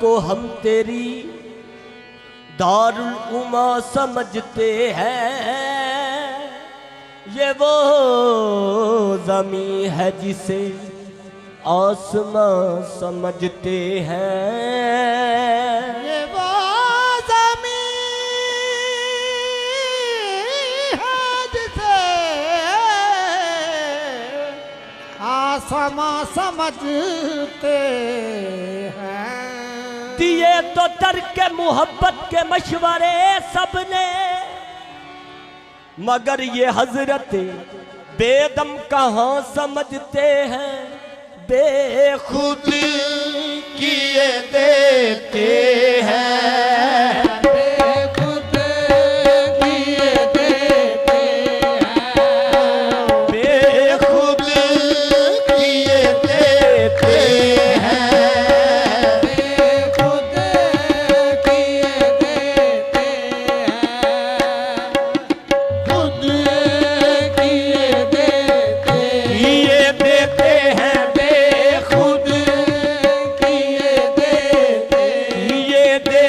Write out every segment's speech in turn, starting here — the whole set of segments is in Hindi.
को हम तेरी दारुल उमा समझते हैं, ये वो ज़मीं है जिसे आसमां समझते हैं। ये वो ज़मीं है जिसे आसमां समझते हैं। दिए तो तरके मोहब्बत के मशवरे सबने, मगर ये हजरत बेदम कहाँ समझते हैं। बेखुद किए देते हैं, बेखुद किए देते हैं, बेखुद किए देते हैं, बेखुद किए देते हैं, खुद किए देते किए देते हैं, बेखुद किए देते किए देते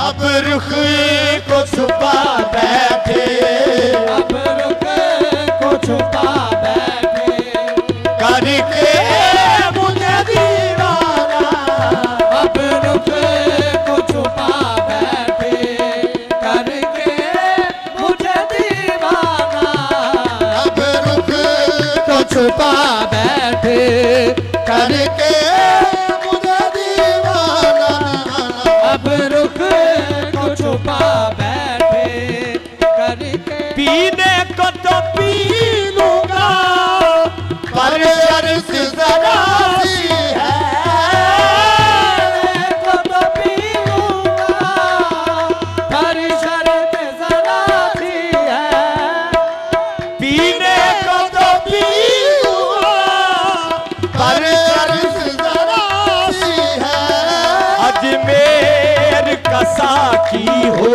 अब रुख को छुपा बैठे, अब रुख को छुपा बैठे, करके मुझे दीवाना। अब रुख को छुपा बैठे, करके मुझे दीवाना। अब रुख को छुपा बैठे, करके मुझे दीवाना। अब रुख को छुपा बैठे, करके पीने को तो पी लूंगा, पर शर्त जरा सी है। को तो पी लूंगा, पर शर्त जरा सी है। पीने को तो पी लूंगा, पर शर्त जरा सी है। अजमेर का साकी हो,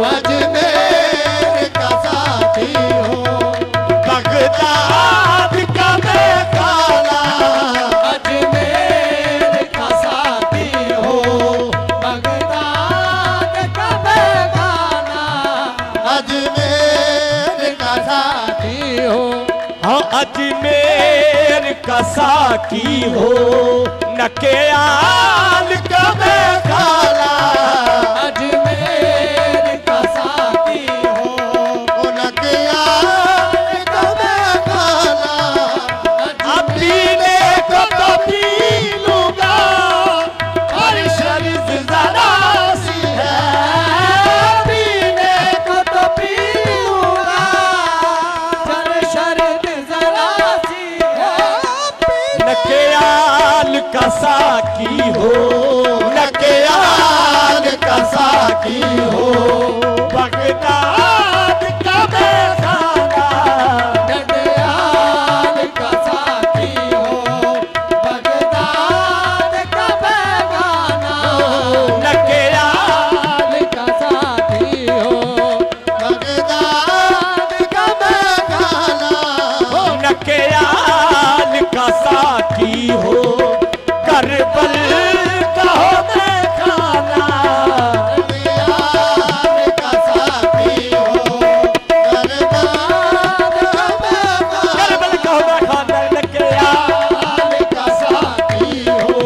अजमेर का साथी हो, बगदाद का बेगाना। अजमेर का साथी हो, बगदाद का बेगाना। अजमेर का साथी हो, हाँ, अजमेर का साकी हो, नकेयाल का बेगाना। अजमेर का साथी हो, नकेयाल का बेगाना। अब पीने को तो पी लूंगा, पर शर्त जरा सी है। पीने को तो पी लूंगा, पर शर्त जरा सी है। नकेयाल का साकी हो, नकेयाल का साकी हो, बगदाद का बेगाना। डडयाल का साथी हो, बगदाद का बेगाना। नकेयाल का साथी हो, बगदाद का बेगाना। नकेयाल का साकी हो, करबल का हो बेगाना। नकेयाल का साकी हो, करबल का हो बेगाना। नकेयाल का साकी हो,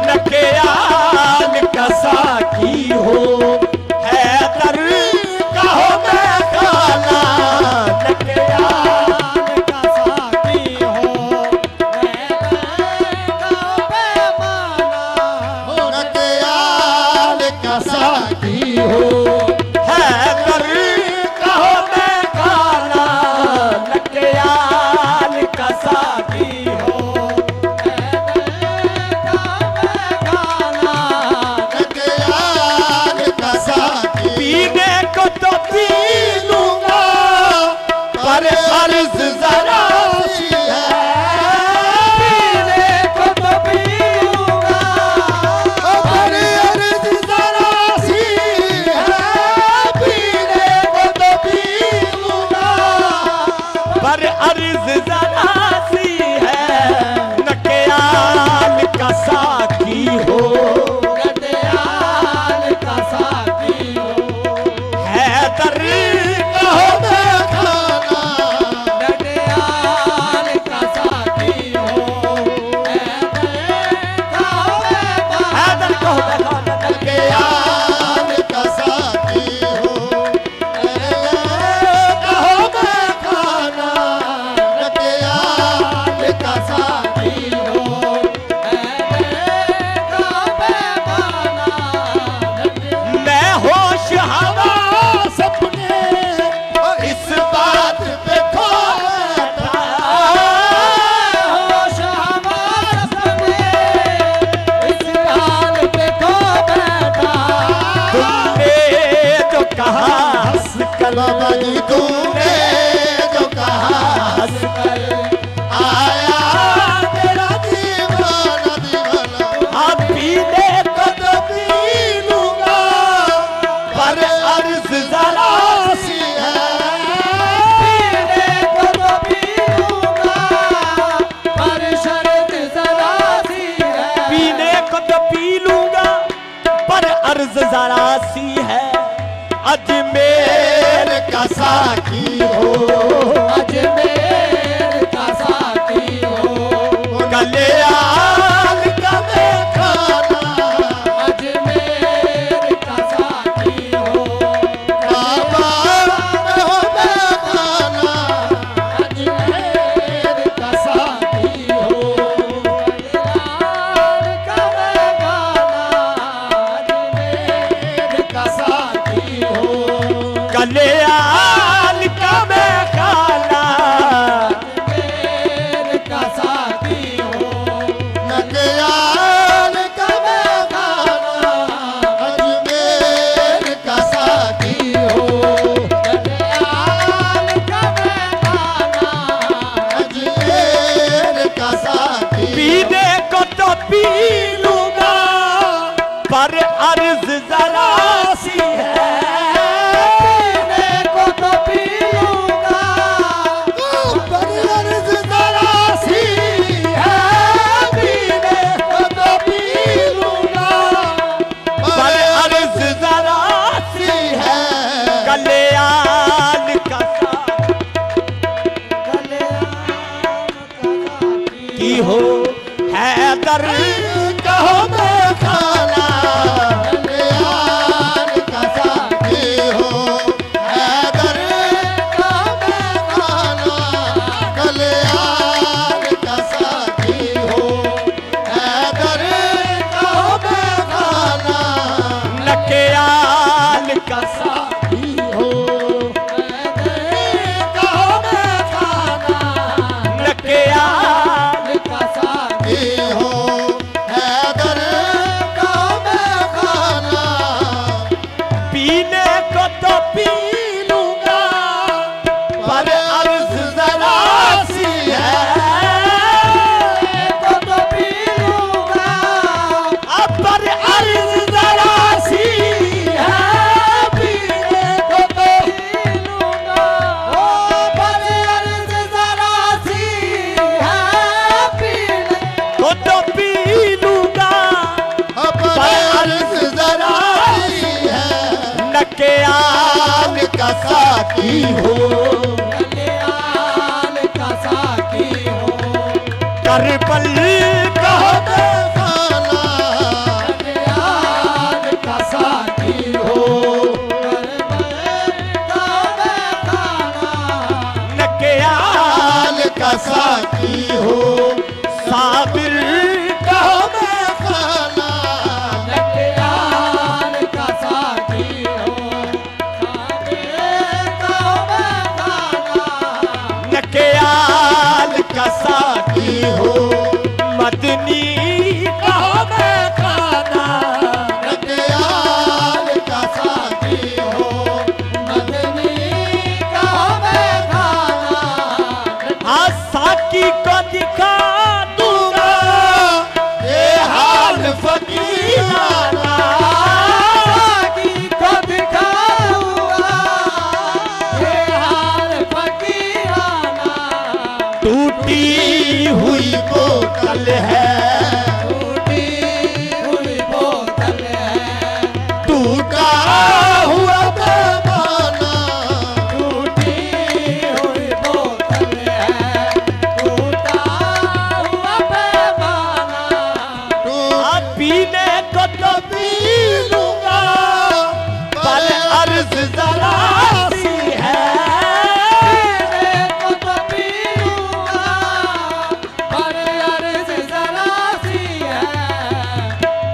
नकेयाल का साकी हो, हैदर का हो बेगाना। नकेयाल का साकी हो, नकेयाल का साकी हो, हैदर का हो बेगाना। नकेयाल का साकी हो, नकेयाल का साकी। पीने को तो पी लूंगा, पर फर्ज जरा सी है। पीने को तो पी लूंगा, पर अर्ज जरा सी है। राशि है अजमेर का साकी हो, अजमेर का साकी हो, कल्याण का मैं खाना, अजमेर का साकी हो, बाबा में हो मैं खाना, अजमेर का साकी हो, कल्याण का मैं गाना, अजमेर का साकी हो, कल्याण का मैं खाना, अजमेर का साकी हो, कल्याण का मैं खाना, अजमेर का साकी हो, कल्याण का मैं गाना, अजमेर का साकी। पीने को तो पी लूंगा पर अर्ज जरा सी है, पीने को तो पी लूंगा, पर अर्ज जरा सी है, पीने को तो पी लूंगा पर अर्ज जरा सी है, कल्याण का की हो हैदर कहो मैं खाना, कल्याण का साकी हो, हैदर कहो मैं खाना, कल्याण का साकी हो, हैदर कहो मैं खाना, नक्याल का साकी हो, हैदर कहो मैं खाना, नक्याल का साकी हो, हैदर का मैं खाना, पीने को तो पी लूंगा पर अर्ज जरा सी है, को तो पी लूंगा, पर अर्ज जरा सी है, पीने को तो पी लूंगा, ओ पर अर्ज जरा सी है, पीने को तो पी लूंगा पर अर्ज जरा सी है, नक्याल का साकी हो, कल्याण का साकी हो, करबल कहो मैं खाना, कल्याण का साकी हो, करबल का मैं खाना, नक्याल का साकी हो, साबिर कहो मैं खाना, कल्याण का साकी हो, साबिर का मैं खाना, नक्याल का साकी हो, मदनी कहो मैं खाना, नक्याल का साकी हो, मदनी का मैं खाना, हाँ साकी को दिखा दूंगा ये हाल फकीराना, साकी को दिखाऊंगा, ये हाल फकीराना, टूटी हुई बोतल है, टूटी हुई बोतल है, टूटा हुआ पैमाना, टूटी हुई बोतल है, टूटा हुआ पैमाना, अब पीने को तो पी लूंगा पर अर्ज जरा सी है, पीने को तो पी लूंगा, पर अर्ज जरा सी है,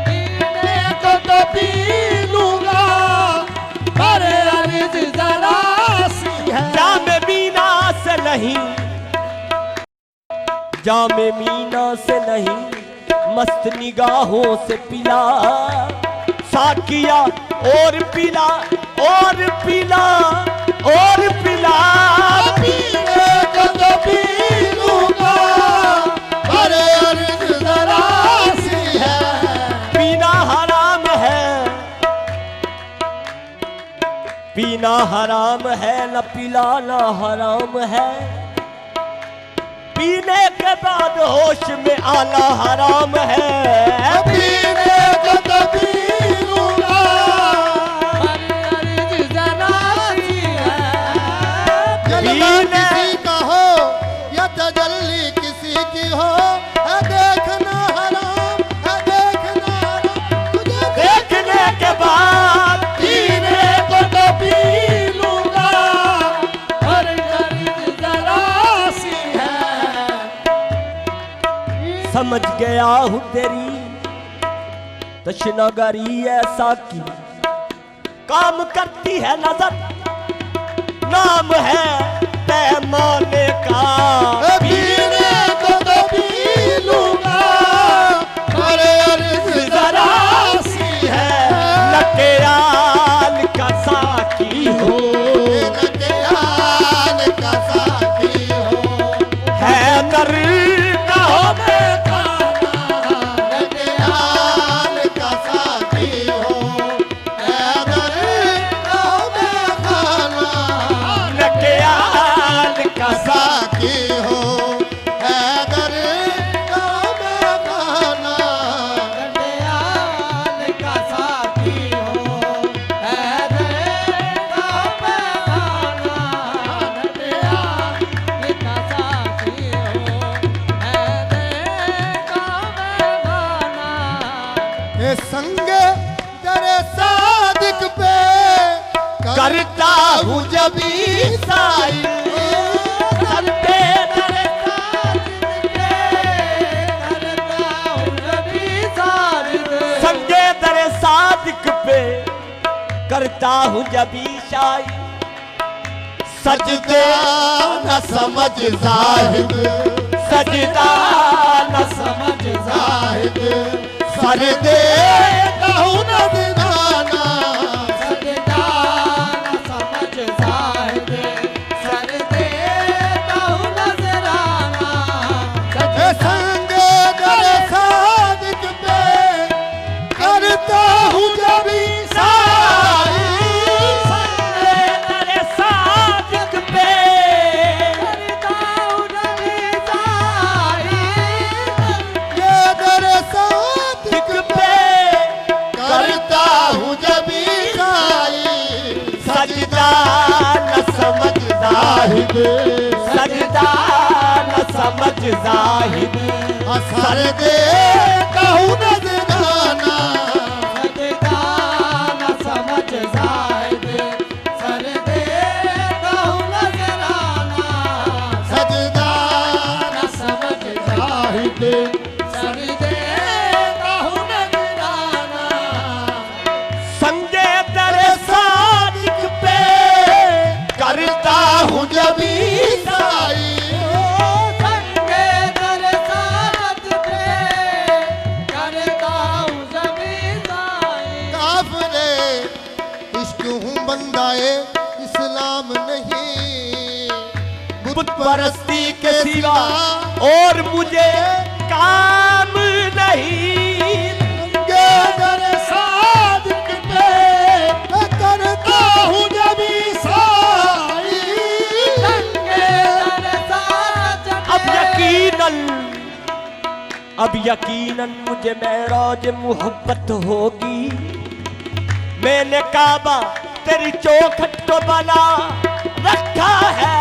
पीने को तो पी लूंगा पर अर्ज जरा सी है, जामे मीना से नहीं, जामे मीना से नहीं, मस्त निगाहों से पिला साकिया और पिला और पिला और पिला, पीने को तो पी लूंगा पर अर्ज जरा सी है, पीना हराम है, पीना हराम है, न पिलाना हराम है, पीने के बाद होश में आना हराम है, पीने को तो पी लूंगा समझ गया हूँ तेरी तशनागरी ऐसा की काम करती है नजर, नाम है पैमाने का। पीने को तो पी लूंगा पर अर्ज जरा सी है नकेयाल का साकी हो, नकेयाल का साकी हो, हैदर का हो बेगाना, नकेयाल का साकी हो, हैदर का हो बेगाना, नकेयाल का साकी हो, हैदर का हो बेगाना, नंदयाल का साथी हो, हैदर का बेगाना। नंदयाल का साथी हो, हैदर का बेगाना। ये संग तेरे सादिक पे करता हूँ जब ईसाई संते तेरे संगे तेरे सादिक पे करता हूँ जब ईसाई, सजदे न समझ जाहिद, सजदा न समझ जाहिद, सर दे कहूँ न दिनाना, सजदा न समझ जाहिद, सर दे कहूँ नजराना। ये संग तेरे सादिक पे करता हूँ जब ईसाई, तेरे सादिक पे करता हूँ नबीसाई। ये तेरे सादिक पे करता हूँ जब ईसाई, सजदा न समझ जाहिद, सजदा न समझ जाहिद, असर दे कहूँ न दिनाना, सजदा न समझ जाहिद, सर दे कहूँ नजराना। सजदा न समझ जाहिद, सर दे कहूँ नजराना। संगे तेरे सादिक पे करता हूँ जब ईसाई, संगे तेरे साथ पे करता हूँ नबीसाई। काफिरे इश्क हूँ बंदाए इस्लाम नहीं, बुत परस्ती के सिवा और मुझे काम नहीं। संगे तेरे सादिक पे करता हूँ जब ईसाई, संगे तेरे साथ अब यकीनन मुझे मेराज मोहब्बत होगी। मैंने काबा तेरी चौखट को बना रखा है।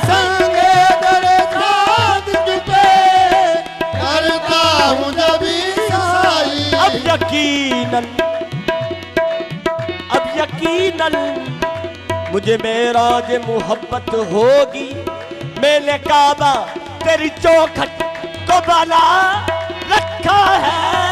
संगे तेरे सादिक पे करता हूँ जब ईसाई, अब यकीनन मुझे मेराज मोहब्बत होगी। मैंने काबा तेरी चौखट को बना रखा है।